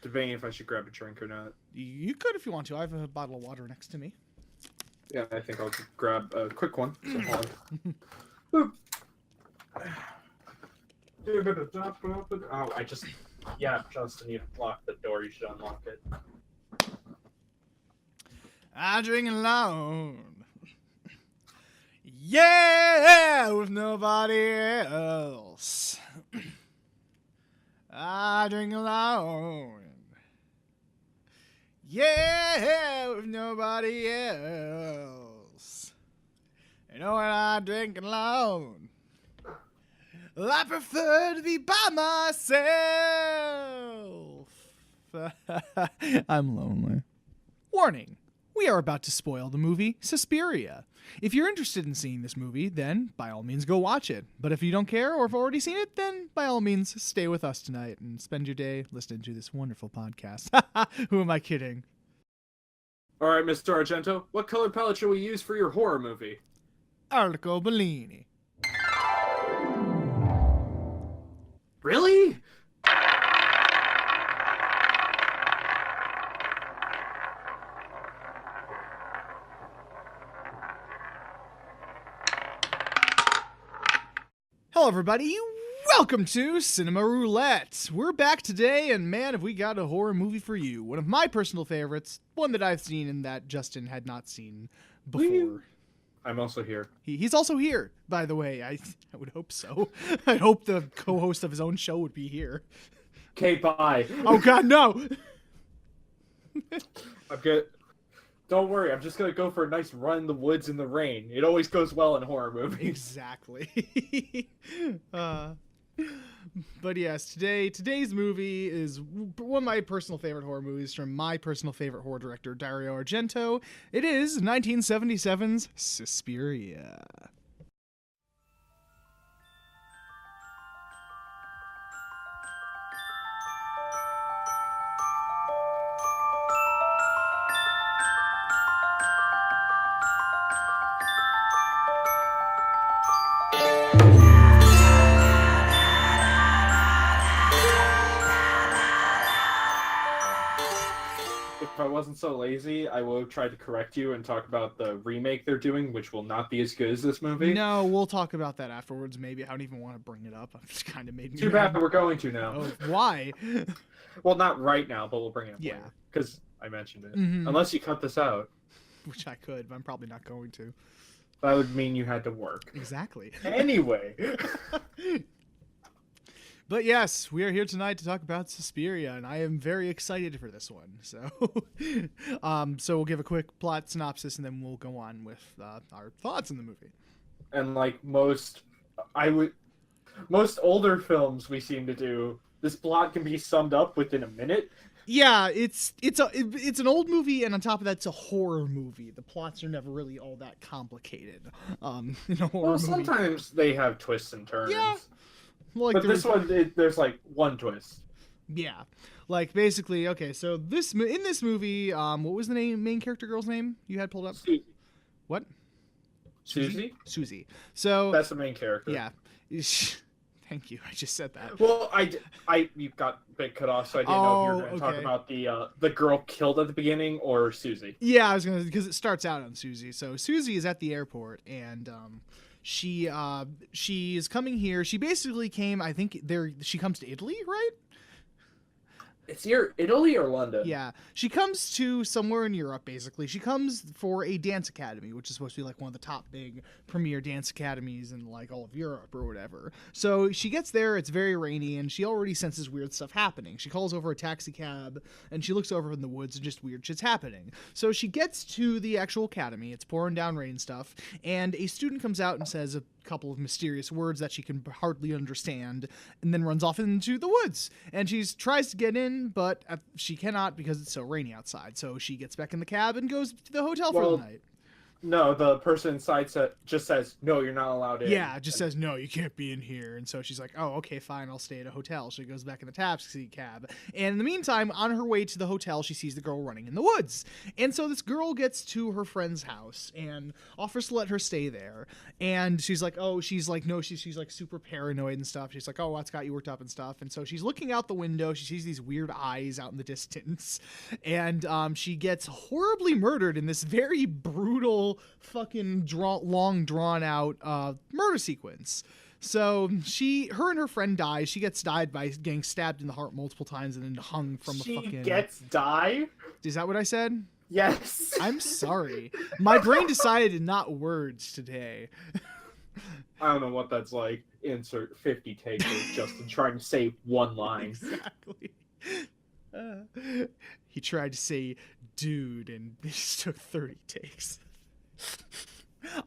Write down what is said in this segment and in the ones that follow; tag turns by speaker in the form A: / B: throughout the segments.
A: debating if I should grab a drink or not.
B: You could if you want to. I have a bottle of water next to me.
A: Yeah, I think I'll grab a quick one. So hold on. Oh, Justin, you locked the door. You should unlock it.
B: I drink alone. Yeah, with nobody else. I drink alone. Yeah, with nobody else. You know when I drink alone, I prefer to be by myself. I'm lonely. Warning. We are about to spoil the movie Suspiria. If you're interested in seeing this movie, then by all means go watch it. But if you don't care or have already seen it, then by all means stay with us tonight and spend your day listening to this wonderful podcast. Who am I kidding?
A: All right, Mr. Argento, what color palette should we use for your horror movie?
B: Arco Bellini.
A: Really?
B: Hello, everybody. Welcome to Cinema Roulette. We're back today, and man, have we got a horror movie for you. One of my personal favorites, one that I've seen and that Justin had not seen before.
A: I'm also here.
B: He's also here, by the way. I would hope so. I hope the co-host of his own show would be here.
A: Okay, bye.
B: Oh, God, no!
A: I'm good. Don't worry, I'm just gonna go for a nice run in the woods in the rain. It always goes well in horror movies.
B: Exactly. But yes, today's movie is one of my personal favorite horror movies from my personal favorite horror director, Dario Argento. It is 1977's Suspiria.
A: If I wasn't so lazy, I would have tried to correct you and talk about the remake they're doing, which will not be as good as this movie.
B: No, we'll talk about that afterwards. Maybe I don't even want to bring it up. It just kind of made me
A: Too bad we're going to now.
B: Oh, why?
A: Well, not right now, but we'll bring it up
B: Yeah.
A: later. Because I mentioned it.
B: Mhm.
A: Unless you cut this out.
B: Which I could, but I'm probably not going to.
A: That would mean you had to work.
B: Exactly.
A: Anyway.
B: But yes, we are here tonight to talk about Suspiria, and I am very excited for this one. So, so we'll give a quick plot synopsis, and then we'll go on with our thoughts on the movie.
A: And like most older films we seem to do, this plot can be summed up within a minute.
B: Yeah, it's an old movie, and on top of that, it's a horror movie. The plots are never really all that complicated. In a horror movie.
A: Sometimes they have twists and turns.
B: Yeah. Like
A: but this one, there's like one twist.
B: Yeah, like basically, okay. So in this movie, what was the main character girl's name you had pulled up?
A: Susie.
B: What?
A: Susie?
B: Susie. So
A: that's the main character.
B: Yeah. Thank you. I just said that.
A: Well, you got a bit cut off, so I didn't know if you were going to talk about the girl killed at the beginning or Susie.
B: Yeah, I was gonna, because it starts out on Susie. So Susie is at the airport, and she is coming here. She basically came. I think she comes to Italy, right?
A: It's either Italy or London.
B: Yeah. She comes to somewhere in Europe, basically. She comes for a dance academy, which is supposed to be like one of the top big premier dance academies in like all of Europe or whatever. So she gets there, it's very rainy, and she already senses weird stuff happening. She calls over a taxi cab, and she looks over in the woods, and just weird shit's happening. So she gets to the actual academy, it's pouring down rain stuff, and a student comes out and says a couple of mysterious words that she can hardly understand, and then runs off into the woods. And she tries to get in, but she cannot because it's so rainy outside. So she gets back in the cab and goes to the hotel for the night.
A: No, the person inside just says, "No, you're not allowed in."
B: Yeah, it just says, no, you can't be in here. And so she's like, oh, okay, fine, I'll stay at a hotel. She goes back in the taxi cab. And in the meantime, on her way to the hotel, she sees the girl running in the woods. And so this girl gets to her friend's house and offers to let her stay there. And she's like, oh, she's like, no, she's like super paranoid and stuff. She's like, oh, what's got you worked up and stuff. And so she's looking out the window. She sees these weird eyes out in the distance. And she gets horribly murdered in this very brutal, fucking long drawn out murder sequence. So her and her friend die. She gets died by getting stabbed in the heart multiple times and then hung from a fucking.
A: She gets die?
B: Is that what I said?
A: Yes.
B: I'm sorry. My brain decided not words today.
A: I don't know what that's like. Insert 50 takes of Justin trying to say one line.
B: Exactly. He tried to say dude and it just took 30 takes.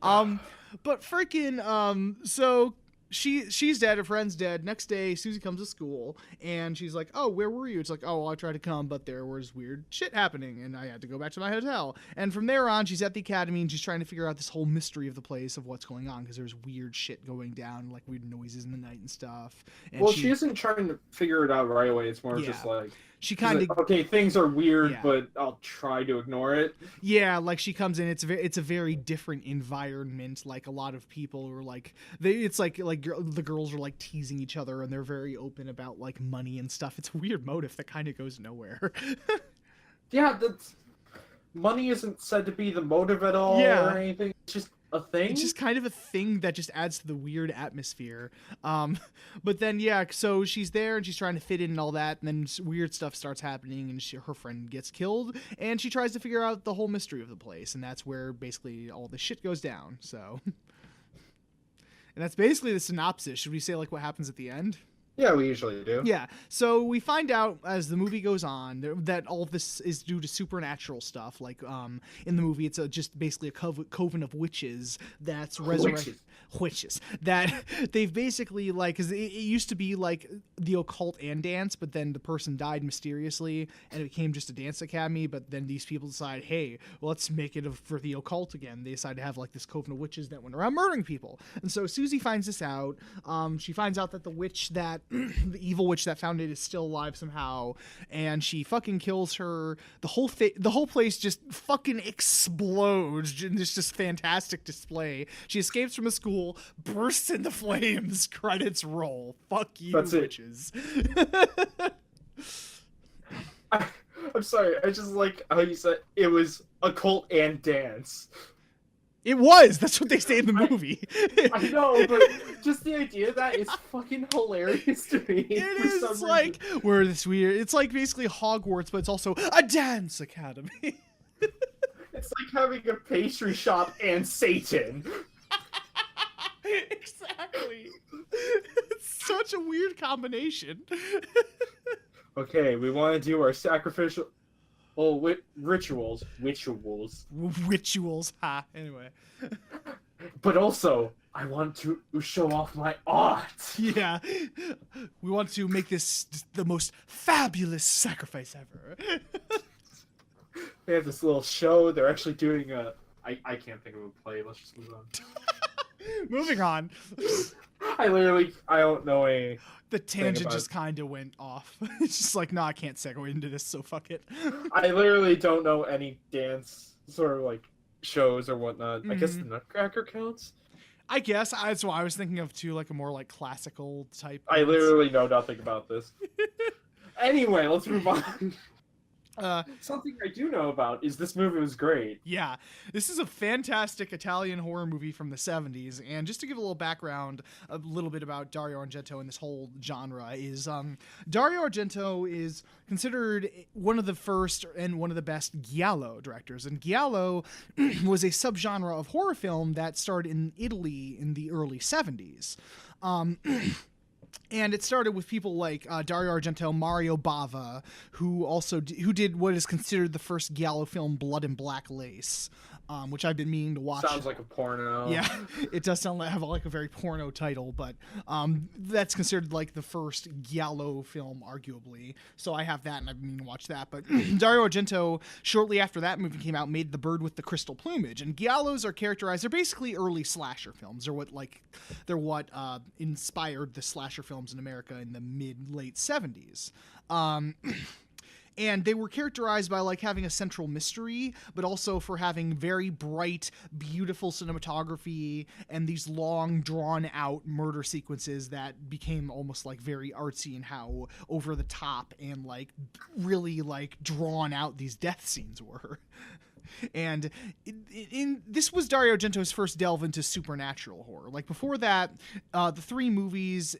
B: But freaking so she's dead, her friend's dead. Next day Susie comes to school and she's like, oh, where were you? It's like, oh, well, I tried to come, but there was weird shit happening and I had to go back to my hotel. And from there on, she's at the academy and she's trying to figure out this whole mystery of the place, of what's going on, because there's weird shit going down, like weird noises in the night and stuff. And
A: well, she isn't trying to figure it out right away. It's more just like,
B: she kind of
A: like, okay, things are weird, but I'll try to ignore it.
B: Yeah, like she comes in, it's a very different environment. Like a lot of people are like, it's like the girls are like teasing each other, and they're very open about like money and stuff. It's a weird motive that kind of goes nowhere.
A: Yeah, money isn't said to be the motive at all or anything. It's just a thing.
B: It's just kind of a thing that just adds to the weird atmosphere. But then so she's there and she's trying to fit in and all that, and then weird stuff starts happening, and her friend gets killed, and she tries to figure out the whole mystery of the place, and that's where basically all the shit goes down. So, and that's basically the synopsis. Should we say like what happens at the end?
A: Yeah, we usually do.
B: Yeah, so we find out as the movie goes on that all of this is due to supernatural stuff. Like in the movie, it's just basically a coven of witches that's resurrected. Witches that they've basically like, because it used to be like the occult and dance, but then the person died mysteriously and it became just a dance academy. But then these people decide, hey, well, let's make it for the occult again. They decide to have like this coven of witches that went around murdering people. And so Susie finds this out. She finds out that the witch that the evil witch that found it is still alive somehow, and she fucking kills her. The whole place just fucking explodes in this just fantastic display. She escapes from a school, bursts into flames, credits roll. Fuck you,
A: That's
B: witches.
A: I'm sorry, I just like how you said it was occult and dance.
B: It was. That's what they say in the movie.
A: I know, but just the idea of that is fucking hilarious to me.
B: It is. It's like, we're this weird. It's like basically Hogwarts, but it's also a dance academy.
A: It's like having a pastry shop and Satan.
B: Exactly. It's such a weird combination.
A: Okay, we want to do our sacrificial... rituals.
B: Rituals, ha. Anyway.
A: But also, I want to show off my art.
B: Yeah. We want to make this the most fabulous sacrifice ever.
A: They have this little show. They're actually doing a... I can't think of a play. Let's just move on.
B: Moving on.
A: I don't know any...
B: The tangent just kind of went off. It's just like, no, I can't segue into this, so fuck it.
A: I literally don't know any dance sort of like shows or whatnot. I guess the Nutcracker counts.
B: I guess that's why I was thinking of too, like a more like classical type.
A: I literally know nothing about this. Anyway, let's move on. Something I do know about is this movie was great.
B: Yeah, this is a fantastic Italian horror movie from the 70s. And just to give a little background, a little bit about Dario Argento and this whole genre is Dario Argento is considered one of the first and one of the best giallo directors. And giallo was a subgenre of horror film that started in Italy in the early 70s. And it started with people like Dario Argento, Mario Bava, who did what is considered the first giallo film, Blood and Black Lace. which I've been meaning to watch.
A: Sounds like a porno.
B: Yeah, it does sound like have like a very porno title, but that's considered like the first giallo film, arguably. So I have that, and I've been meaning to watch that. But Dario Argento, shortly after that movie came out, made The Bird with the Crystal Plumage. And giallos are characterized; they're basically early slasher films. They're what inspired the slasher films in America in the mid-late 70s. And they were characterized by like having a central mystery, but also for having very bright, beautiful cinematography and these long, drawn-out murder sequences that became almost like very artsy and how over the top and like really like drawn out these death scenes were. And this was Dario Argento's first delve into supernatural horror. Like before that, the three movies,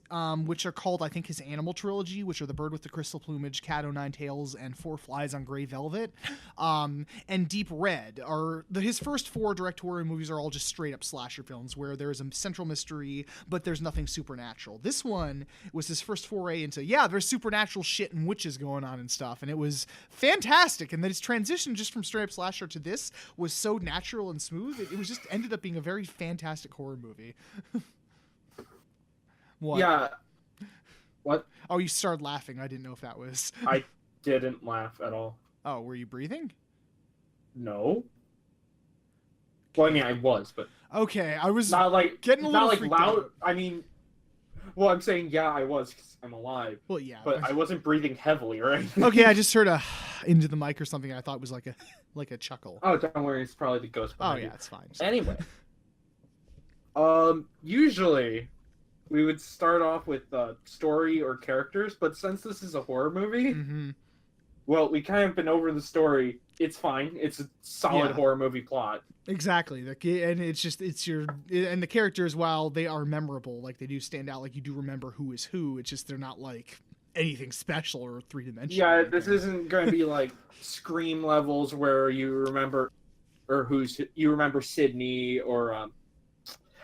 B: which are called, I think, his Animal Trilogy, which are The Bird with the Crystal Plumage, Cat o' Nine Tails, and Four Flies on Grey Velvet, and Deep Red are his first four direct horror movies are all just straight up slasher films where there's a central mystery, but there's nothing supernatural. This one was his first foray into, there's supernatural shit and witches going on and stuff, and it was fantastic. And then his transition just from straight up slasher to this was so natural and smooth. It was just ended up being a very fantastic horror movie. What?
A: Yeah. What?
B: Oh, you started laughing. I didn't know if that was...
A: I didn't laugh at all.
B: Oh, were you breathing?
A: No. Well, I mean, I was, but...
B: Okay, I was
A: not like
B: getting a little
A: not like
B: freaked
A: loud.
B: out.
A: I mean, well, I'm saying I was because I'm alive.
B: Well, yeah.
A: But I wasn't breathing heavily or anything.
B: Okay, I just heard a into the mic or something. I thought it was like a chuckle.
A: Oh, don't worry. It's probably the ghost.
B: Oh, yeah, it's fine.
A: Anyway. Usually we would start off with story or characters, but since this is a horror movie, well, we kind of been over the story. It's fine. It's a solid horror movie plot.
B: Exactly. And and the characters, while they are memorable, like they do stand out, like you do remember who is who. It's just they're not like anything special or three-dimensional.
A: Yeah, this isn't going to be like Scream levels where you remember Sydney or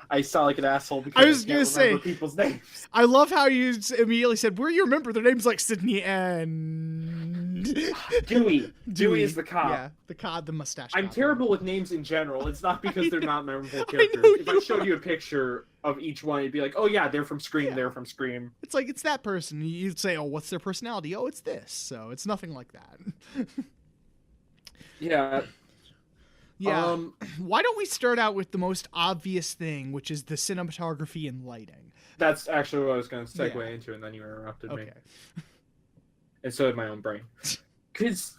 A: I sound like an asshole because I was going to say people's names.
B: I love how you immediately said, where you remember their names like Sydney and...
A: Dewey. Dewey is the cop.
B: Yeah, the mustache
A: I'm
B: cop.
A: terrible with names in general. It's not because they're not memorable characters. If I showed you a picture of each one, you'd be like, oh yeah, they're from Scream, they're from Scream.
B: It's like, it's that person. You'd say, oh, what's their personality? Oh, it's this. So it's nothing like that.
A: Yeah.
B: Yeah. Why don't we start out with the most obvious thing, which is the cinematography and lighting?
A: That's actually what I was going to segue into, and then you interrupted me. And so did my own brain. Because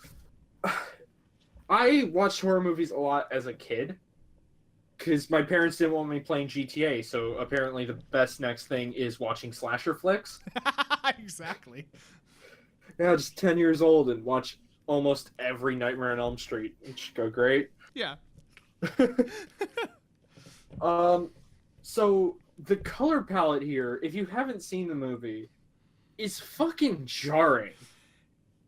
A: I watched horror movies a lot as a kid. Because my parents didn't want me playing GTA, so apparently the best next thing is watching slasher flicks.
B: Exactly.
A: Yeah, just 10 years old and watch almost every Nightmare on Elm Street. It should go great.
B: Yeah.
A: So the color palette here, if you haven't seen the movie, is fucking jarring.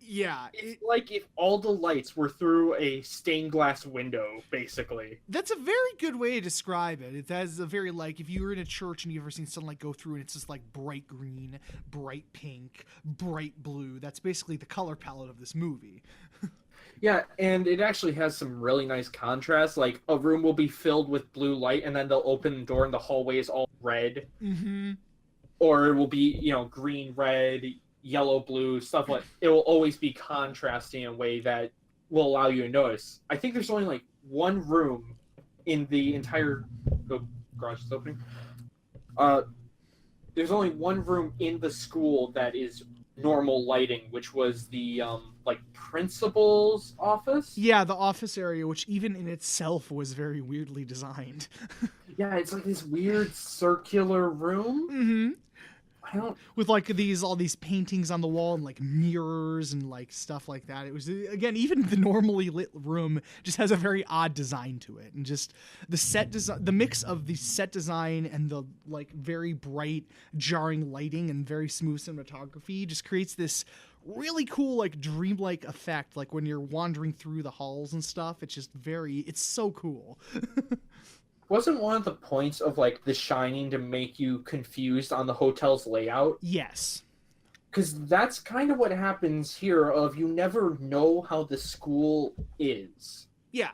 B: Yeah.
A: It's like if all the lights were through a stained glass window, basically.
B: That's a very good way to describe it. It has a very, like, if you were in a church and you've ever seen sunlight go through and it's just like bright green, bright pink, bright blue. That's basically the color palette of this movie.
A: Yeah, and it actually has some really nice contrast. Like, a room will be filled with blue light, and then they'll open the door, and the hallway is all red.
B: Mm-hmm.
A: Or it will be, green, red, yellow, blue, stuff like... It will always be contrasting in a way that will allow you to notice. I think there's only, like, one room in the entire... Oh, garage is opening. There's only one room in the school that is normal lighting, which was the, principal's office?
B: Yeah, the office area, which even in itself was very weirdly designed.
A: Yeah, it's like this weird circular room.
B: Mm-hmm. With like all these paintings on the wall and like mirrors and like stuff like that. It was, again, even the normally lit room just has a very odd design to it, and just the set design, the mix of the set design and the like very bright jarring lighting and very smooth cinematography just creates this really cool like dreamlike effect. Like when you're wandering through the halls and stuff, it's just it's so cool.
A: Wasn't one of the points of, like, The Shining to make you confused on the hotel's layout?
B: Yes.
A: Because that's kind of what happens here, of you never know how the school is.
B: Yeah.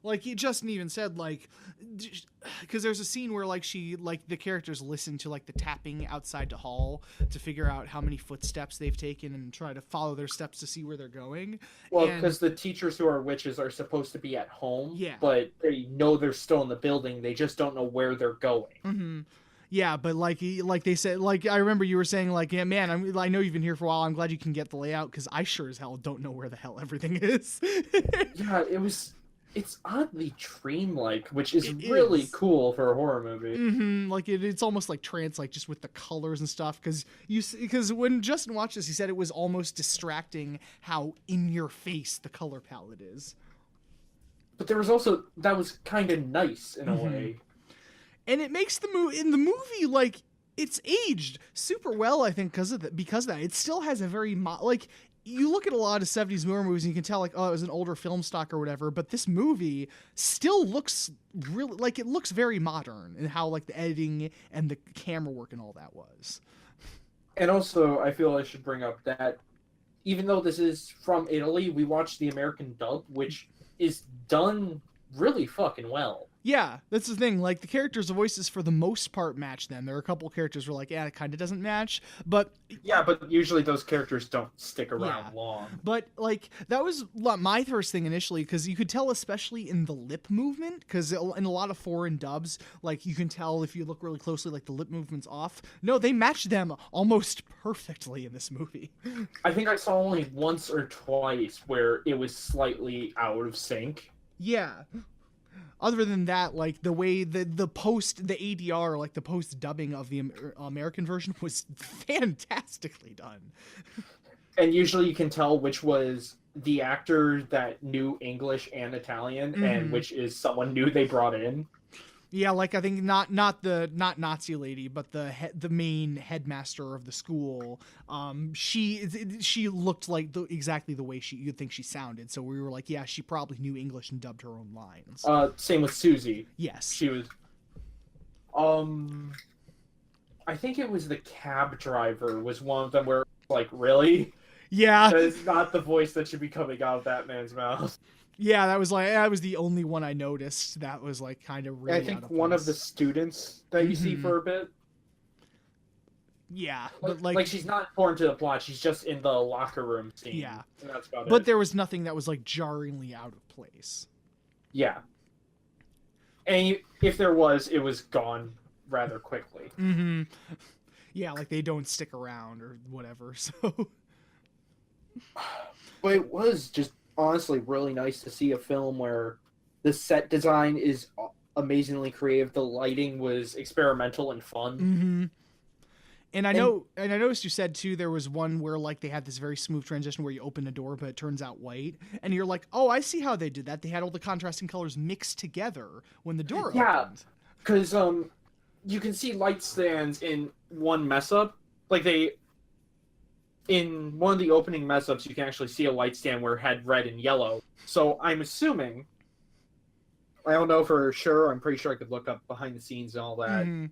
B: Like Justin even said, like, because there's a scene where like the characters listen to like the tapping outside the hall to figure out how many footsteps they've taken and try to follow their steps to see where they're going.
A: Well, because the teachers who are witches are supposed to be at home,
B: Yeah.
A: but they know they're still in the building. They just don't know where they're going.
B: Mm-hmm. Yeah, but like they said, like I remember you were saying, like, yeah, man, I know you've been here for a while. I'm glad you can get the layout because I sure as hell don't know where the hell everything is.
A: Yeah, it's oddly dreamlike, which is really cool for a horror movie.
B: Mm-hmm. Like it's almost like trance, like just with the colors and stuff. Because when Justin watched this, he said it was almost distracting how in your face the color palette is.
A: But there was also that was kind of nice in a way.
B: And it makes the movie like it's aged super well, I think, because of that. It still has a very like you look at a lot of 70s horror movies and you can tell like, oh, it was an older film stock or whatever, but this movie still looks really like it looks very modern in how like the editing and the camera work and all that was.
A: And also, I feel I should bring up that even though this is from Italy, we watched the American dub, which is done really fucking well.
B: Yeah, that's the thing. Like, the characters' voices, for the most part, match them. There are a couple characters where, like, yeah, it kind of doesn't match, but...
A: Yeah, but usually those characters don't stick around long.
B: But, like, that was my first thing initially, because you could tell, especially in the lip movement, because in a lot of foreign dubs, like, you can tell if you look really closely, like, the lip movement's off. No, they match them almost perfectly in this movie.
A: I think I saw only once or twice where it was slightly out of sync.
B: Yeah. Other than that, like the way the ADR, like the post dubbing of the American version was fantastically done.
A: And usually you can tell which was the actor that knew English and Italian and which is someone new they brought in.
B: Yeah, like I think not Nazi lady, but the main headmaster of the school. She looked like exactly the way you'd think she sounded. So we were like, yeah, she probably knew English and dubbed her own lines.
A: Same with Susie.
B: Yes,
A: she was. I think it was the cab driver was one of them where like really.
B: Yeah,
A: that is not the voice that should be coming out of that man's mouth.
B: Yeah, that was the only one I noticed that was like kind of really.
A: I think one of the students that you see for a bit.
B: Yeah,
A: but
B: like
A: she's not important to the plot. She's just in the locker room scene.
B: Yeah,
A: and that's about it.
B: But there was nothing that was like jarringly out of place.
A: Yeah, and if there was, it was gone rather quickly.
B: Mm-hmm. Yeah, like they don't stick around or whatever. So,
A: but it was just honestly really nice to see a film where the set design is amazingly creative, the lighting was experimental and fun.
B: Mm-hmm. And I noticed you said too there was one where like they had this very smooth transition where you open the door but it turns out white and you're like, oh, I see how they did that. They had all the contrasting colors mixed together when the door opened.
A: Yeah, because you can see light stands in one mess up, like in one of the opening mess ups, you can actually see a light stand where it had red and yellow. So I'm assuming, I don't know for sure, I'm pretty sure I could look up behind the scenes and all that. Mm-hmm.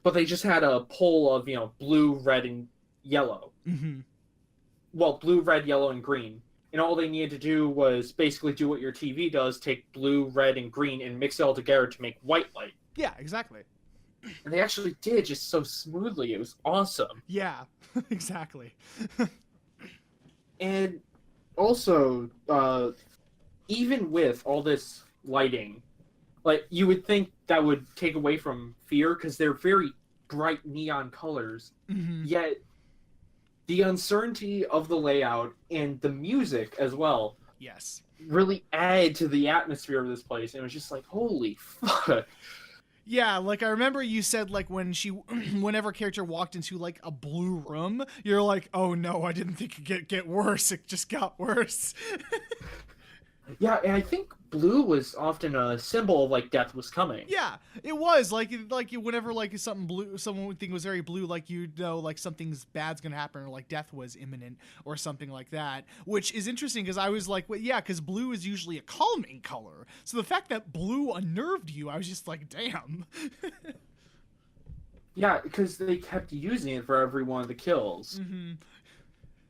A: But they just had a pole of, blue, red, and yellow.
B: Mm-hmm.
A: Well, blue, red, yellow, and green. And all they needed to do was basically do what your TV does, take blue, red, and green and mix it all together to make white light.
B: Yeah, exactly.
A: And they actually did just so smoothly. It was awesome.
B: Yeah, exactly.
A: And also, even with all this lighting, like you would think that would take away from fear because they're very bright neon colors.
B: Mm-hmm.
A: Yet the uncertainty of the layout and the music as well.
B: Yes.
A: Really add to the atmosphere of this place. And it was just like, holy fuck.
B: Yeah, like I remember you said like whenever a character walked into like a blue room, you're like, oh no, I didn't think it could get worse. It just got worse.
A: Yeah, and I think blue was often a symbol of like death was coming.
B: Yeah, it was like whenever like something blue, someone would think was very blue, like like something's bad's gonna happen or like death was imminent or something like that. Which is interesting because I was like, well, yeah, because blue is usually a calming color. So the fact that blue unnerved you, I was just like, damn.
A: Yeah, because they kept using it for every one of the kills.
B: Mm-hmm.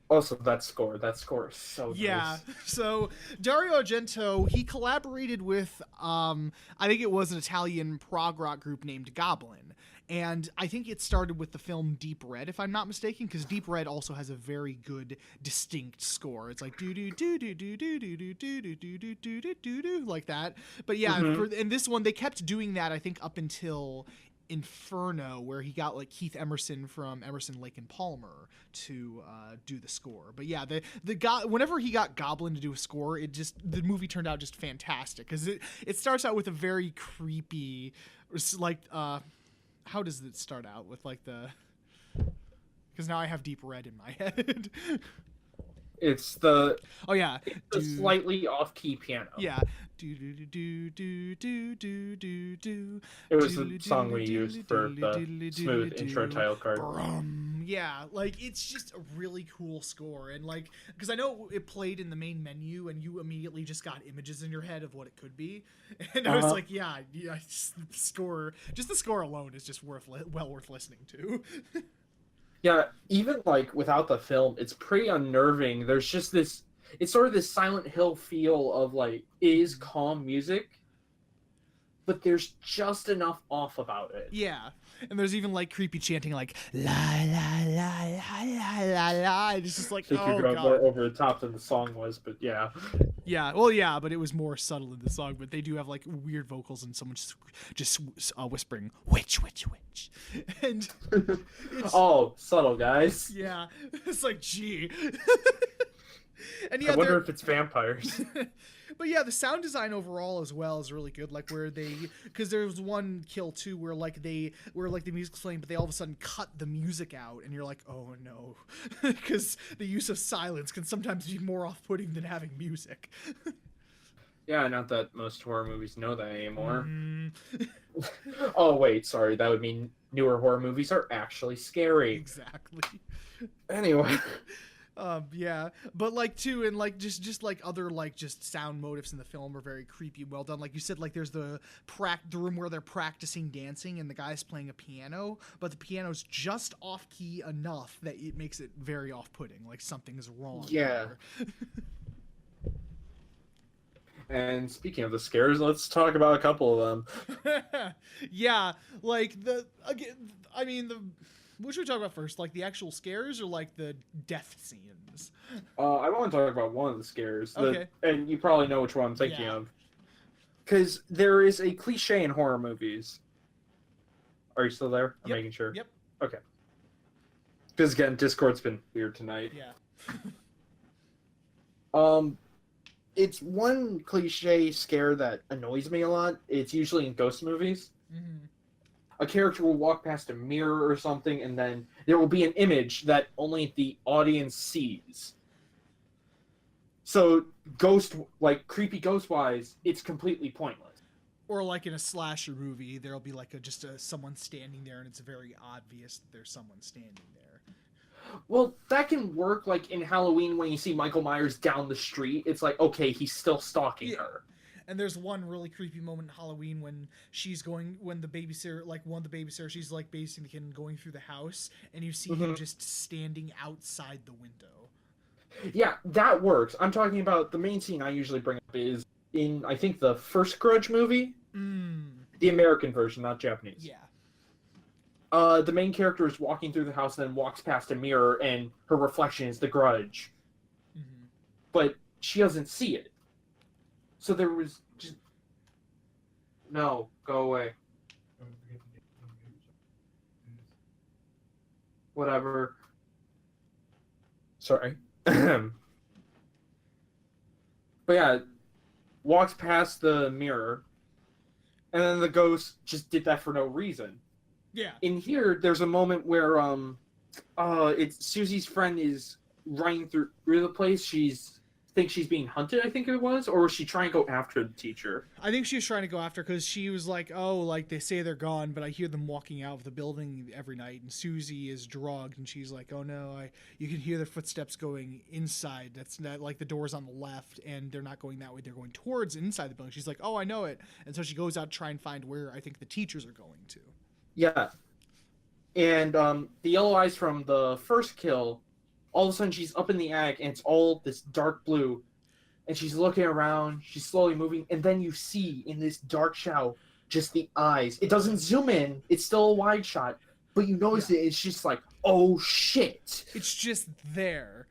A: Also, that score is so
B: Yeah.
A: nice.
B: So Dario Argento, he collaborated with I think it was an Italian prog rock group named Goblin. And I think it started with the film Deep Red, if I'm not mistaken, because Deep Red also has a very good, distinct score. It's like do do do do do do do do do do do do do do do do like that. But yeah,
A: Hmm.
B: in this one they kept doing that. I think up until Inferno, where he got like Keith Emerson from Emerson, Lake and Palmer to do the score. But yeah, the guy, whenever he got Goblin to do a score, the movie turned out just fantastic because it starts out with a very creepy, like how does it start out with like the, because now I have Deep Red in my head.
A: It's the
B: Oh yeah,
A: the slightly off-key piano.
B: yeah, do do do do do do do do.
A: It was the song we used for the smooth intro title card.
B: Yeah, like it's just a really cool score, and like because I know it played in the main menu, and you immediately just got images in your head of what it could be, and I was like, yeah, just the score alone is just worth listening to.
A: Yeah, even like without the film, it's pretty unnerving. There's just this, it's sort of this Silent Hill feel of like, it is calm music, but there's just enough off about it.
B: Yeah, and there's even like creepy chanting like la la la la la la la. It's just like,
A: I think you're going more over the top than the song was, but yeah.
B: Yeah, well, yeah, but it was more subtle in the song. But they do have like weird vocals and someone just whispering "witch, witch, witch," and
A: Oh, subtle guys.
B: yeah, it's like gee. And yeah,
A: I wonder if it's vampires.
B: but yeah, the sound design overall as well is really good. Like where because there was one kill too where the music's playing, but they all of a sudden cut the music out, and you're like, oh no, because the use of silence can sometimes be more off-putting than having music.
A: Yeah, not that most horror movies know that anymore. Oh wait, sorry, that would mean newer horror movies are actually scary.
B: Exactly.
A: Anyway.
B: Yeah, but like too, and like just like other like just sound motifs in the film are very creepy, well done. Like you said, like there's the room where they're practicing dancing, and the guy's playing a piano, but the piano's just off key enough that it makes it very off-putting, like something is wrong.
A: Yeah. And speaking of the scares, let's talk about a couple of
B: them. Yeah, like I mean the. What should we talk about first? Like the actual scares or like the death scenes?
A: I want to talk about one of the scares.
B: Okay.
A: And you probably know which one I'm thinking of. Because there is a cliche in horror movies. Are you still there? I'm making sure.
B: Yep.
A: Okay. Because again, Discord's been weird tonight.
B: Yeah.
A: It's one cliche scare that annoys me a lot. It's usually in ghost movies.
B: Mm-hmm.
A: A character will walk past a mirror or something, and then there will be an image that only the audience sees. So, creepy ghost-wise, it's completely pointless.
B: Or like in a slasher movie, there'll be like someone standing there, and it's very obvious that there's someone standing there.
A: Well, that can work like in Halloween when you see Michael Myers down the street. It's like, okay, he's still stalking her.
B: And there's one really creepy moment in Halloween when one of the babysitter, she's like babysitting the kid and going through the house, and you see him just standing outside the window.
A: Yeah, that works. I'm talking about the main scene I usually bring up is in, I think, the first Grudge movie. The American version, not Japanese.
B: Yeah.
A: The main character is walking through the house and then walks past a mirror, and her reflection is the Grudge.
B: Mm-hmm.
A: But she doesn't see it. So there was just... No, go away. Whatever. Sorry. But yeah, walks past the mirror, and then the ghost just did that for no reason.
B: Yeah.
A: In here, there's a moment where it's Susie's friend is running through the place. Thinks she's being hunted, I think it was, or was she trying to go after the teacher?
B: I think she was trying to go after because she was like, oh, like they say they're gone, but I hear them walking out of the building every night, and Susie is drugged, and she's like, oh no, you can hear their footsteps going inside. That's not like the door's on the left, and they're not going that way. They're going towards inside the building. She's like, oh, I know it, and so she goes out to try and find where I think the teachers are going to.
A: Yeah, and the yellow eyes from the first kill all of a sudden she's up in the attic and it's all this dark blue, and she's looking around, she's slowly moving, and then you see in this dark shadow just the eyes. It doesn't zoom in, it's still a wide shot, but you notice it's just like, oh shit.
B: It's just there.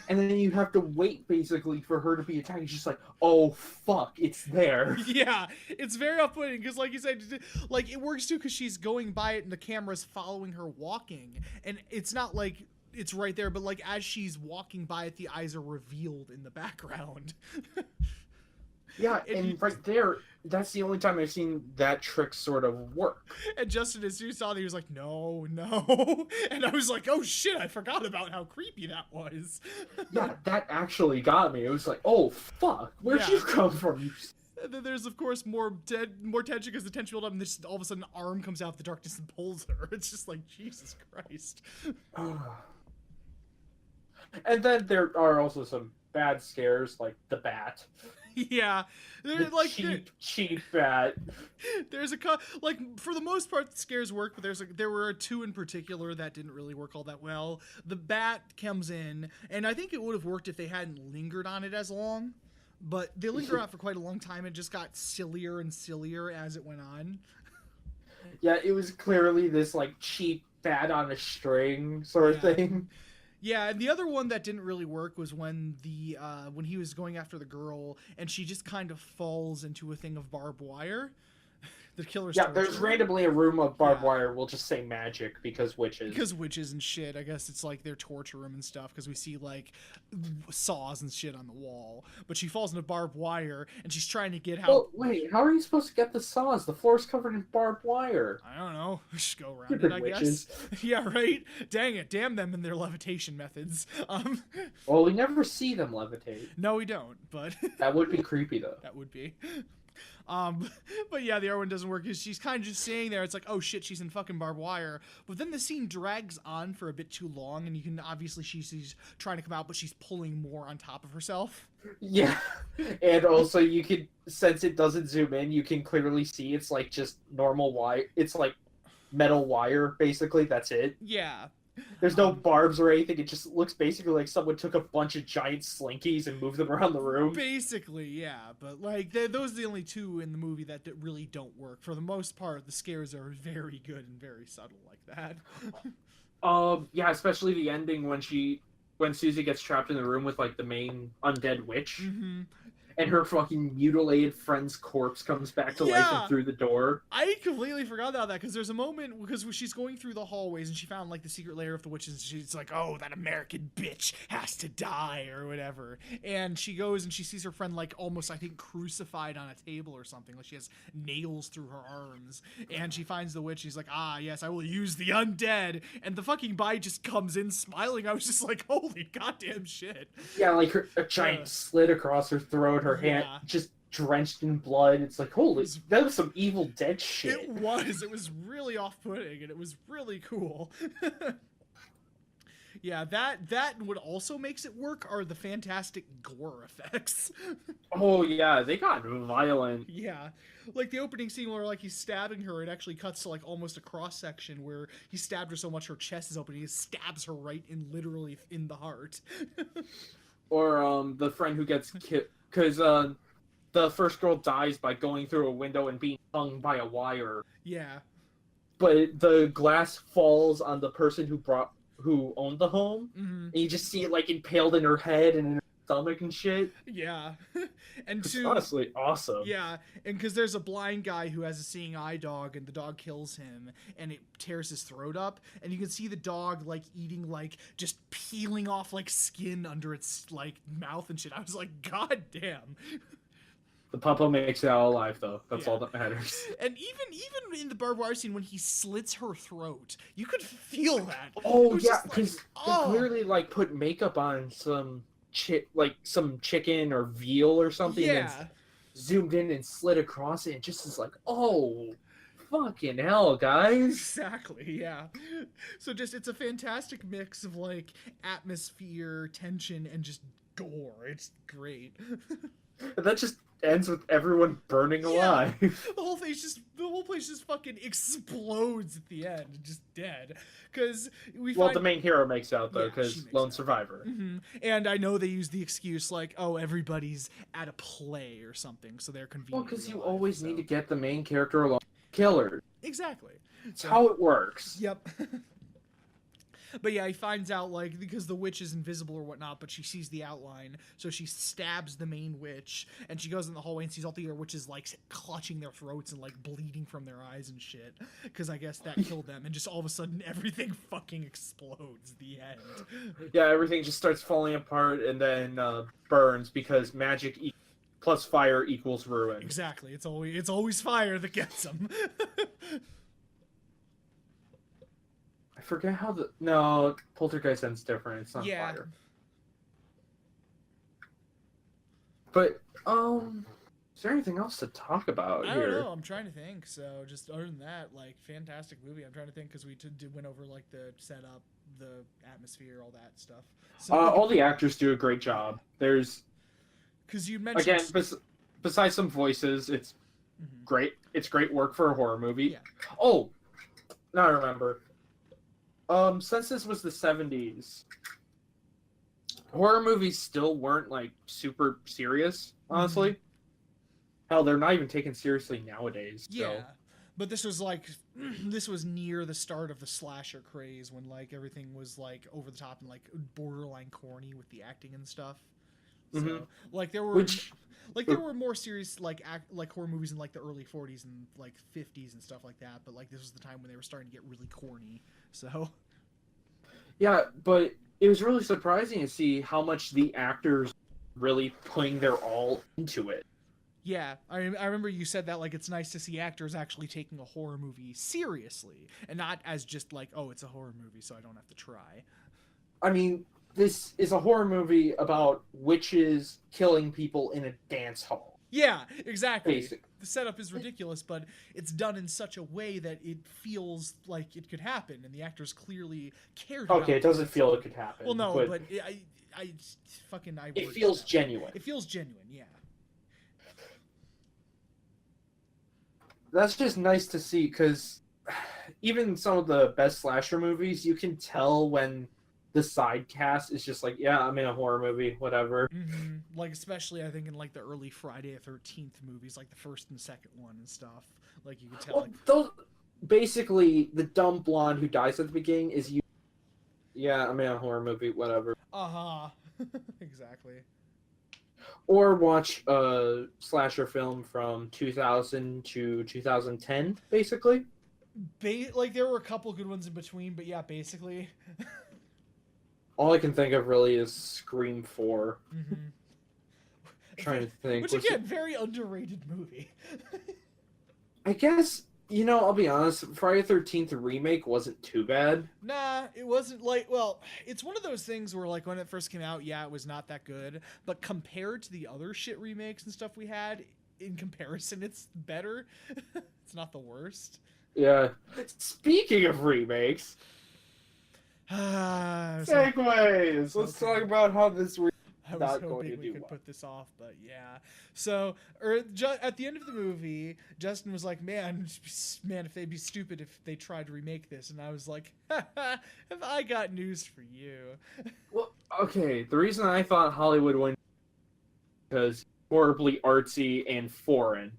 A: And then you have to wait basically for her to be attacked. It's just like, oh fuck, it's there.
B: Yeah, it's very off-putting because, like you said, like it works too because she's going by it and the camera's following her walking, and it's not like it's right there, but like as she's walking by it, the eyes are revealed in the background.
A: Yeah, and right there, that's the only time I've seen that trick sort of work.
B: And Justin, as soon as he saw that, he was like, no. And I was like, oh shit, I forgot about how creepy that was.
A: Yeah, that actually got me. It was like, oh fuck, where'd you come from?
B: And then there's, of course, more tension because the tension built up, and this all of a sudden an arm comes out of the darkness and pulls her. It's just like, Jesus Christ.
A: And then there are also some bad scares, like the bat.
B: Yeah, they're like
A: cheap bat.
B: There's like for the most part the scares work, but there were two in particular that didn't really work all that well. The bat comes in, and I think it would have worked if they hadn't lingered on it as long, but they lingered on it for quite a long time and just got sillier and sillier as it went on.
A: Yeah, it was clearly this like cheap bat on a string sort of thing.
B: Yeah, and the other one that didn't really work was when when he was going after the girl, and she just kind of falls into a thing of barbed wire. The killer's torture.
A: There's randomly a room of barbed wire. We'll just say magic because witches.
B: Because witches and shit. I guess it's like their torture room and stuff. Because we see like saws and shit on the wall. But she falls into barbed wire, and she's trying to get out.
A: Well, wait, how are you supposed to get the saws? The floor's covered in barbed wire.
B: I don't know. Just go around it, I guess. Yeah, right. Dang it! Damn them and their levitation methods.
A: Well, we never see them levitate.
B: No, we don't. But
A: that would be creepy, though.
B: That would be. But yeah, the other one doesn't work because she's kind of just staying there. It's like, oh shit, she's in fucking barbed wire. But then the scene drags on for a bit too long, and you can obviously she's trying to come out, but she's pulling more on top of herself.
A: Yeah, and also you can, since it doesn't zoom in, you can clearly see it's like just normal wire. It's like metal wire, basically. That's it.
B: Yeah.
A: There's no barbs or anything. It just looks basically like someone took a bunch of giant slinkies and moved them around the room.
B: Basically, yeah. But like, those are the only two in the movie that really don't work. For the most part, the scares are very good and very subtle like that.
A: Yeah, especially the ending when Susie gets trapped in the room with like the main undead witch.
B: Mm-hmm.
A: And her fucking mutilated friend's corpse comes back to life and through the door.
B: I completely forgot about that because there's a moment because she's going through the hallways and she found like the secret lair of the witches. And she's like, "Oh, that American bitch has to die" or whatever. And she goes and she sees her friend like almost, I think, crucified on a table or something. Like she has nails through her arms. And she finds the witch. She's like, "Ah, yes, I will use the undead." And the fucking bite just comes in smiling. I was just like, "Holy goddamn shit!"
A: Yeah, like a giant slit across her throat. Her hand just drenched in blood. It's like, holy, that was some Evil Dead shit.
B: It was really off-putting, and it was really cool. Yeah, that what also makes it work are the fantastic gore effects.
A: Oh yeah, they got violent.
B: Yeah, like the opening scene where like he's stabbing her, it actually cuts to like almost a cross section where he stabbed her so much her chest is open, he stabs her right in literally in the heart.
A: Or the friend who gets killed. Because the first girl dies by going through a window and being hung by a wire.
B: Yeah.
A: But the glass falls on the person who owned the home, and you just see it like impaled in her head and in her stomach and shit.
B: Yeah. And
A: it's honestly awesome.
B: Yeah, and because there's a blind guy who has a seeing eye dog, and the dog kills him, and it tears his throat up, and you can see the dog like eating, like just peeling off like skin under its like mouth and shit. I was like, God damn.
A: The puppo makes it out alive, though. That's all that matters.
B: And even in the barbed wire scene when he slits her throat, you could feel that.
A: Oh yeah, because they clearly like put makeup on some chicken or veal or something.
B: Yeah.
A: And zoomed in and slid across it. And just is like, oh, fucking hell, guys.
B: Exactly. Yeah. So it's a fantastic mix of like atmosphere, tension, and just gore. It's great.
A: That just ends with everyone burning alive.
B: The whole place just fucking explodes at the end, just dead. Because
A: the main hero makes out though,
B: Yeah,
A: because
B: she makes
A: lone
B: out.
A: survivor.
B: Mm-hmm. And I know they use the excuse like, oh, everybody's at a play or something, so they're convenient.
A: Well, because you always need to get the main character along with the killer.
B: Exactly.
A: That's how it works.
B: Yep. But yeah, he finds out, like, because the witch is invisible or whatnot, but she sees the outline, so she stabs the main witch, and she goes in the hallway and sees all the other witches, like, clutching their throats and, like, bleeding from their eyes and shit, because I guess that killed them, and just all of a sudden, everything fucking explodes, the end.
A: Yeah, everything just starts falling apart and then burns, because magic plus fire equals ruin.
B: Exactly, it's always fire that gets them.
A: I forget how no, Poltergeist end's different. It's not fire. But is there anything else to talk about here?
B: I don't know. I'm trying to think. So just other than that, like, fantastic movie. I'm trying to think because we went over like the setup, the atmosphere, all that stuff. So
A: all the actors do a great job. There's
B: because you mentioned
A: again besides some voices, it's great. It's great work for a horror movie.
B: Yeah.
A: Oh, now I remember. Since this was the 70s, horror movies still weren't, like, super serious, honestly. Hell, they're not even taken seriously nowadays.
B: Yeah.
A: So.
B: But this was, like, this was near the start of the slasher craze when, like, everything was, like, over the top and, like, borderline corny with the acting and stuff. So, like, there were... there were more serious, like horror movies in, like, the early 40s and, like, 50s and stuff like that, but, like, this was the time when they were starting to get really corny, so...
A: Yeah, but it was really surprising to see how much the actors really putting their all into it.
B: Yeah, I remember you said that, like, it's nice to see actors actually taking a horror movie seriously, and not as just, like, oh, it's a horror movie, so I don't have to try.
A: I mean... This is a horror movie about witches killing people in a dance hall.
B: Yeah, exactly.
A: Basically.
B: The setup is ridiculous, but it's done in such a way that it feels like it could happen, and the actors clearly cared about it.
A: Okay, it doesn't feel it could happen.
B: Well, no, but
A: it feels genuine.
B: It feels genuine, yeah.
A: That's just nice to see, because even some of the best slasher movies, you can tell when... the side cast is just like, yeah, I'm in a horror movie, whatever.
B: Mm-hmm. Like, especially, I think, in, like, the early Friday the 13th movies, like the first and second one and stuff. Like, you could tell.
A: Well, those, basically, the dumb blonde who dies at the beginning is you. Yeah, I'm in a horror movie, whatever.
B: Uh-huh. Exactly.
A: Or watch a slasher film from 2000 to 2010, basically.
B: Like, there were a couple good ones in between, but yeah, basically...
A: All I can think of really is Scream 4.
B: Mm-hmm.
A: Trying to think.
B: Which, again, very underrated movie.
A: I guess, I'll be honest, Friday the 13th remake wasn't too bad.
B: Nah, it wasn't, like, well, it's one of those things where, like, when it first came out, yeah, it was not that good, but compared to the other shit remakes and stuff we had, in comparison, it's better. It's not the worst.
A: Yeah. Speaking of remakes... Segways! Let's talk about how this week
B: I was hoping we could put this off, but yeah. So, at the end of the movie, Justin was like, man, if they'd be stupid if they tried to remake this. And I was like, have I got news for you?
A: Well, okay, the reason I thought Hollywood wouldn't because horribly artsy and foreign,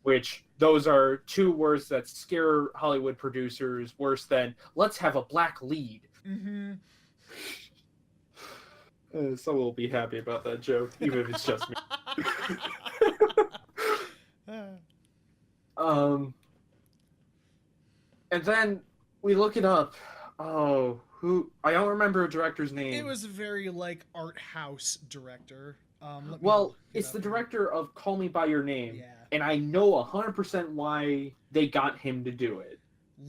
A: which those are two words that scare Hollywood producers worse than, let's have a black lead. Someone will be happy about that joke, even if it's just me. And then we look it up. Oh, I don't remember a director's name.
B: It was a very, like, art house director.
A: It's the director of Call Me By Your Name.
B: Yeah.
A: And I know 100% why they got him to do it.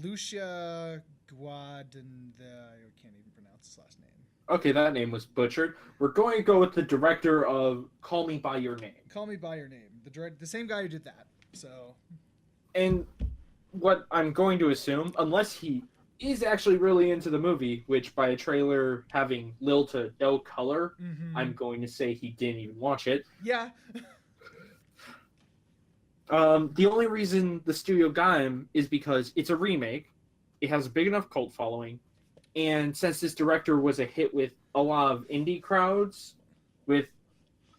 B: Lucia Guadagnino, I can't even pronounce his last name.
A: Okay, that name was butchered. We're going to go with the director of Call Me By Your Name.
B: Call Me By Your Name. The same guy who did that. So. And
A: what I'm going to assume, unless he is actually really into the movie, which by a trailer having little to no color, I'm going to say he didn't even watch it.
B: Yeah.
A: The only reason the studio got him is because it's a remake. It has a big enough cult following, and since this director was a hit with a lot of indie crowds, with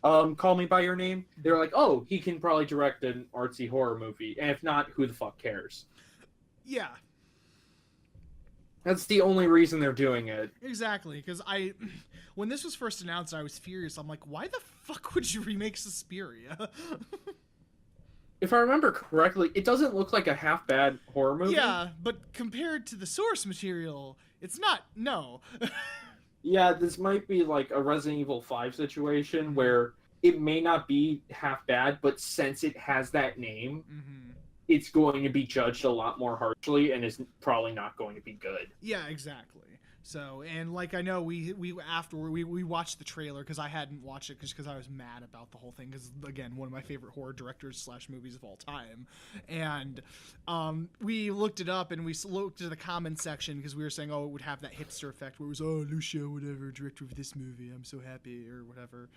A: Call Me by Your Name, they're like, oh, he can probably direct an artsy horror movie, and if not, who the fuck cares?
B: Yeah.
A: That's the only reason they're doing it.
B: Exactly, because when this was first announced, I was furious. I'm like, why the fuck would you remake Suspiria?
A: If I remember correctly, it doesn't look like a half-bad horror movie.
B: Yeah, but compared to the source material, it's not. No.
A: Yeah, this might be like a Resident Evil 5 situation where it may not be half bad, but since it has that name, it's going to be judged a lot more harshly and is probably not going to be good.
B: Yeah, exactly. So, and like I know we afterward we watched the trailer because I hadn't watched it because I was mad about the whole thing because again one of my favorite horror directors / movies of all time, and we looked it up and we looked at the comment section because we were saying it would have that hipster effect where it was Lucio whatever director of this movie I'm so happy or whatever.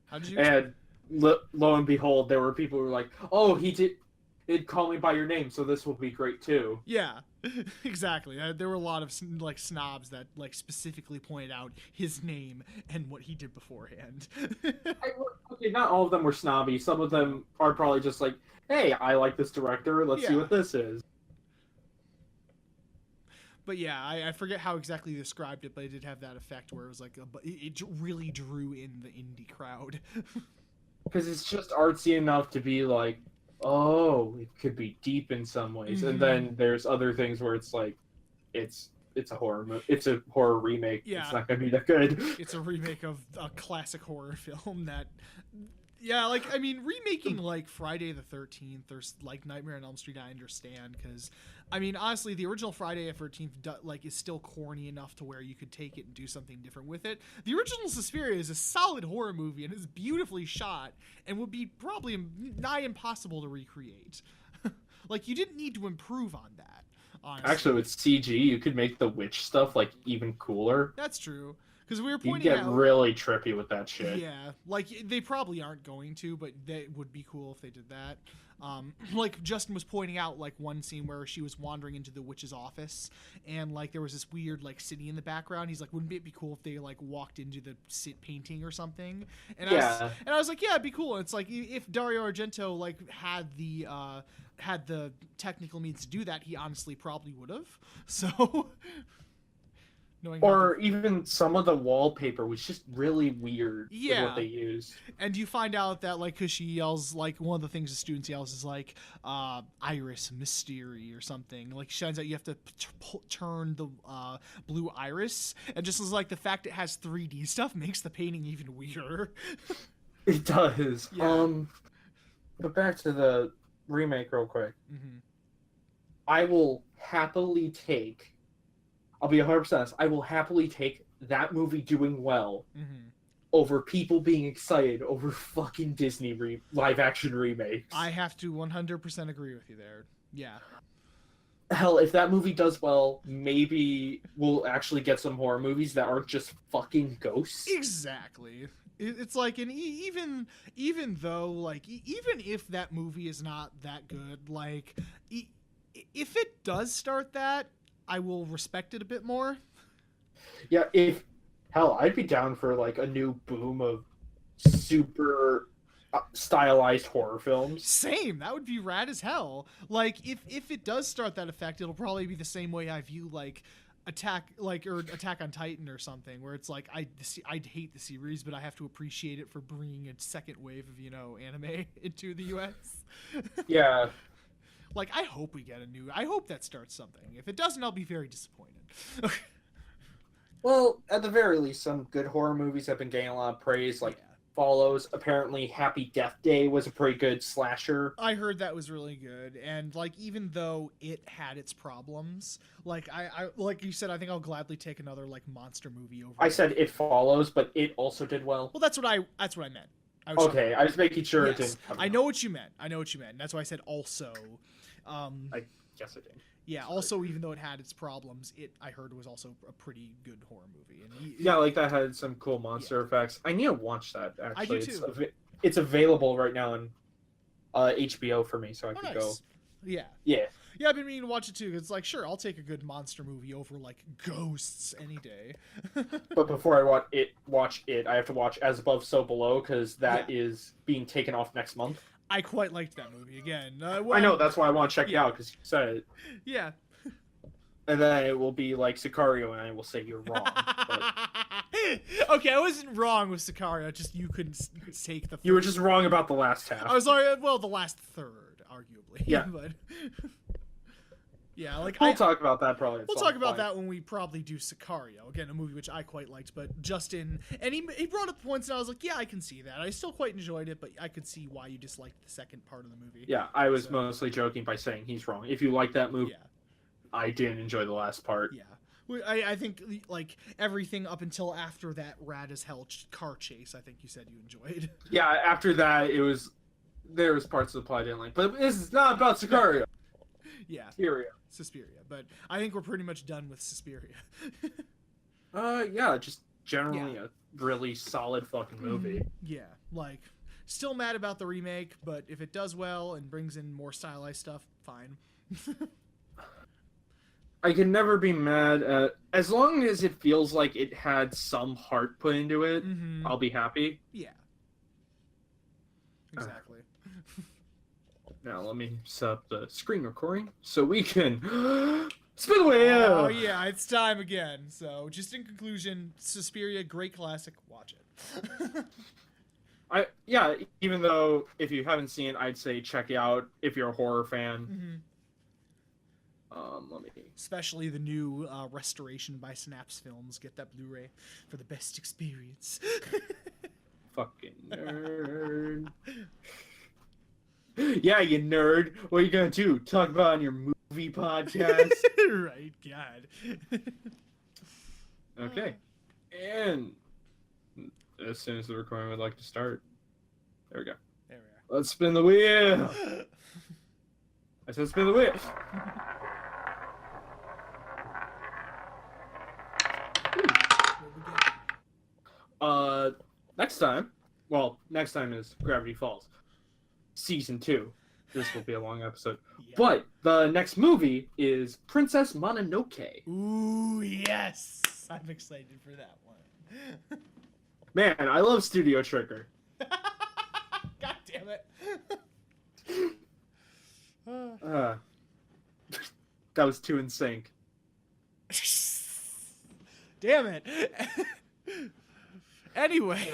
B: How did you?
A: And lo and behold, there were people who were like, "Oh, he did Call Me by Your Name, so this will be great too."
B: Yeah, exactly. There were a lot of like snobs that like specifically pointed out his name and what he did beforehand.
A: Okay, not all of them were snobby. Some of them are probably just like, "Hey, I like this director. Let's see what this is."
B: But yeah, I forget how exactly you described it, but it did have that effect where it was like it really drew in the indie crowd.
A: Because it's just artsy enough to be like, oh, it could be deep in some ways, and then there's other things where it's like, it's a horror remake.
B: Yeah.
A: It's not gonna be that good.
B: It's a remake of a classic horror film that, yeah, like I mean, remaking like Friday the 13th or like Nightmare on Elm Street, I understand because, I mean, honestly, the original Friday the 13th like is still corny enough to where you could take it and do something different with it. The original Suspiria is a solid horror movie and is beautifully shot and would be probably nigh impossible to recreate. Like you didn't need to improve on that. Honestly.
A: Actually, with CG, you could make the witch stuff like even cooler.
B: That's true. Because we were
A: You
B: pointing
A: get
B: out,
A: really trippy with that shit.
B: yeah, like they probably aren't going to, but that would be cool if they did that. Like Justin was pointing out, like one scene where she was wandering into the witch's office, and like there was this weird like city in the background. He's like, wouldn't it be cool if they like walked into the sit painting or something? And I was like, yeah, it'd be cool. It's like if Dario Argento like had the technical means to do that, he honestly probably would have. So.
A: Or even some of the wallpaper was just really weird with what they used.
B: And you find out that, like, because she yells, like, one of the things the students yells is, like, iris mystery or something. Like, she finds out you have to turn the blue iris. And just as, like, the fact it has 3D stuff makes the painting even weirder.
A: It does.
B: Yeah.
A: But back to the remake real quick. I will happily take... I'll be 100% honest. I will happily take that movie doing well over people being excited over fucking Disney live-action remakes.
B: I have to 100% agree with you there. Yeah.
A: Hell, if that movie does well, maybe we'll actually get some horror movies that aren't just fucking ghosts.
B: Exactly. It's like, and even though, like, even if that movie is not that good, like, if it does start that, I will respect it a bit more.
A: Yeah, I'd be down for like a new boom of super stylized horror films.
B: Same, that would be rad as hell. Like if it does start that effect, it'll probably be the same way I view like Attack on Titan or something, where it's like I'd hate the series, but I have to appreciate it for bringing a second wave of anime into the US.
A: Yeah.
B: Like, I hope I hope that starts something. If it doesn't, I'll be very disappointed.
A: Well, at the very least, some good horror movies have been getting a lot of praise, like Follows. Apparently, Happy Death Day was a pretty good slasher.
B: I heard that was really good, and, like, even though it had its problems, like, I like you said, I think I'll gladly take another, like, monster movie over
A: I said It Follows, but it also did well.
B: Well, that's what I meant. I
A: was making sure it didn't come
B: I know what you meant. That's why I said also.
A: I guess I did.
B: Yeah, also, even though it had its problems, I heard was also a pretty good horror movie. And
A: like that had some cool monster effects. I need to watch that, actually.
B: I do too.
A: It's available right now on HBO for me, so I could go.
B: Yeah.
A: Yeah.
B: Yeah, I've been meaning to watch it too. It's like, sure, I'll take a good monster movie over like Ghosts any day.
A: But before I watch it, I have to watch As Above, So Below, because that is being taken off next month.
B: I quite liked that movie again.
A: I know, that's why I want to check it out, because you said it.
B: Yeah.
A: And then it will be like Sicario, and I will say you're wrong. But...
B: Okay, I wasn't wrong with Sicario. Just you couldn't take the.
A: You were just wrong about the last half.
B: I was sorry. Well, the last third, arguably.
A: Yeah.
B: But yeah, like
A: we'll talk about that probably.
B: We'll talk about that when we probably do Sicario again, a movie which I quite liked. But Justin, and he brought up points, and I was like, yeah, I can see that. I still quite enjoyed it, but I could see why you disliked the second part of the movie.
A: Yeah, I was mostly joking by saying he's wrong. If you like that movie, I didn't enjoy the last part.
B: Yeah. I think like everything up until after that rad as hell car chase, I think you said you enjoyed.
A: Yeah, after that there was parts of the plot I didn't like, but this is not about Sicario.
B: Yeah, Suspiria, but I think we're pretty much done with Suspiria.
A: Yeah, just generally a really solid fucking movie.
B: Yeah, like still mad about the remake, but if it does well and brings in more stylized stuff, fine.
A: I can never be mad at, as long as it feels like it had some heart put into it, I'll be happy.
B: Yeah. Exactly.
A: Now let me set up the screen recording so we can spin the wheel.
B: Oh yeah, it's time again. So just in conclusion, Suspiria, great classic. Watch it.
A: Even though if you haven't seen it, I'd say check it out if you're a horror fan. Let me...
B: Especially the new restoration by Synapse Films. Get that Blu-ray for the best experience.
A: Fucking nerd. Yeah, you nerd. What are you gonna do? Talk about on your movie podcast?
B: Right, God.
A: Okay. And as soon as the recording would like to start. There we go.
B: There we are.
A: Let's spin the wheel. I said spin the wheel. Next time is Gravity Falls, Season 2. This will be a long episode. Yeah. But the next movie is Princess Mononoke.
B: Ooh, yes! I'm excited for that one.
A: Man, I love Studio Trigger.
B: God damn it.
A: That was 2 in sync.
B: Damn it. Anyway.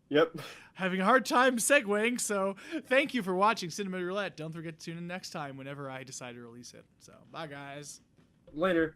A: Yep.
B: Having a hard time segueing, so thank you for watching Cinema Roulette. Don't forget to tune in next time whenever I decide to release it. So, bye guys.
A: Later.